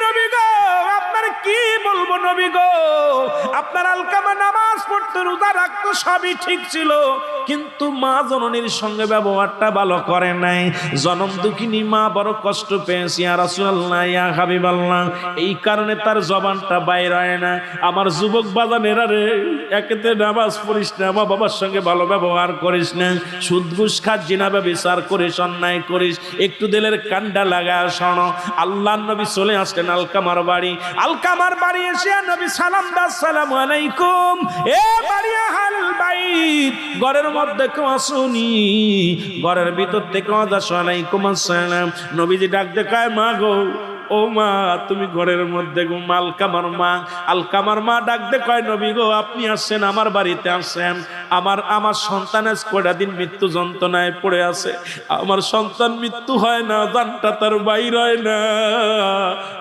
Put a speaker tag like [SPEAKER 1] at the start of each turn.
[SPEAKER 1] নবী গো, আপনার কি বলবো নবী গো, আপনার আলকামা নামাজ পড়তে, রোজা রাখতো, সবই ঠিক ছিল, কিন্তু মা জননীর সঙ্গে ব্যবহারটা ভালো করে নাই। জনম দুঃখিনী মা বড় কষ্ট পেয়েছি ইয়া রাসূলুল্লাহ, ইয়া হাবিবাল্লাহ, এই কারণে তার জবানটা বাইর হয় না। আমার যুবক বাজানেরা রে, একেতে নামাজ পড়িস না, মা বাবার সঙ্গে ভালো ব্যবহার করিস না, সুদ ঘুষ খাস, জিনা ব্যভিচার করিস, অন্যায় করিস, একটু দিলের কান্ডা লাগা শোনো। আল্লাহর নবী চলে আসলেন আলকামার বাড়ি। আলকামার বাড়ি এসে নবী সালাম দাও, আসসালামু আলাইকুম। এ বাড়ি আহল বাইত, ঘরের মধ্যে কেউ আসুনি, ঘরের ভিতর থেকে ওয়ালাইকুম আসসালাম। নবীজি ডাক দেখায়, মা গো, ও মা, তুমি ঘরের মধ্যে গো। আলকামার মা ডাক দে কয়, নবী গো, আপনি আসছেন, আমার বাড়িতে আসছেন। আমার সন্তানের কয়টা দিন মৃত্যু যন্ত্রণায় পড়ে আছে, আমার সন্তান মৃত্যু হয় না, জানটা তার বাইর হয় না।